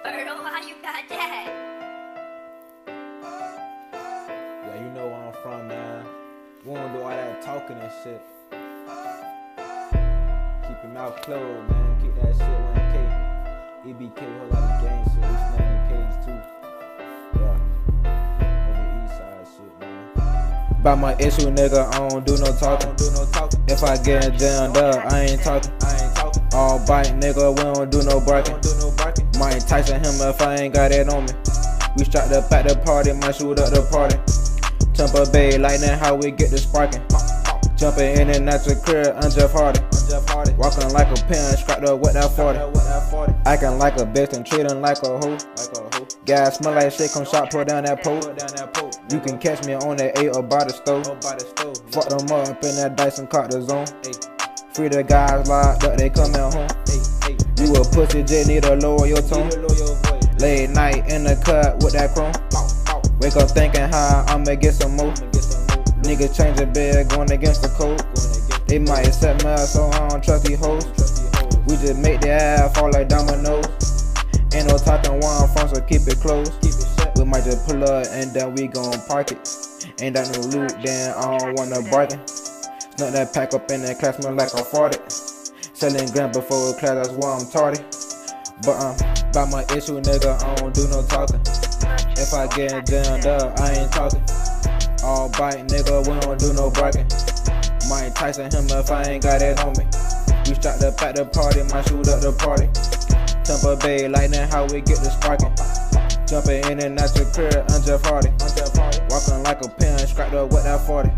Birdo, how you got that? Yeah, you know where I'm from, man. We don't do all that talking and shit. Keep your mouth closed, man. Keep that shit 1K. EBK, whole lot of gang shit. We snapping K's too. Yeah. On the east side shit, man. About my issue, nigga, I don't do no talking. If I get jammed up, I ain't talking. All bite, nigga, we don't do no barking. Mike Tyson him if I ain't got it on me. We strapped up at the party, might shoot up the party. Tampa Bay lightning, how we get the sparking. Jumping in and out your crib, I'm Jeff Hardy. Walking like a pin, scrapped up with that 40. Acting like a bitch and treating like a hoe. Gas smell like shit, come shot, pull down that pole. You can catch me on that 8 or by the stove. Fuck them up in that Dyson, caught the zone. Free the guys locked up, they coming home. You a pussy, just need to lower your tone. Late night in the cut with that chrome. Wake up thinking how I'ma get some more. Niggas change the bed, going against the code. They might accept me, so I don't trust these hoes. We just make their ass fall like dominoes. Ain't no talking where I'm from, so keep it close. We might just pull up and then we gon' park it. Ain't that no loot, then I don't wanna bargain. Snuck that pack up in that class, smell like I farted. Selling grand before class, that's why I'm tardy. But about my issue, nigga, I don't do no talking. If I get jammed up, I ain't talking. All bite, nigga, we don't do no barking. Mike Tyson him if I ain't got it on me. We strapped up at the party, might shoot up the party. Tampa Bay lightning, how we get the sparking. Jumping in and out your crib, I'm Jeff Hardy. Walking like a pin, scrapped up with that 40.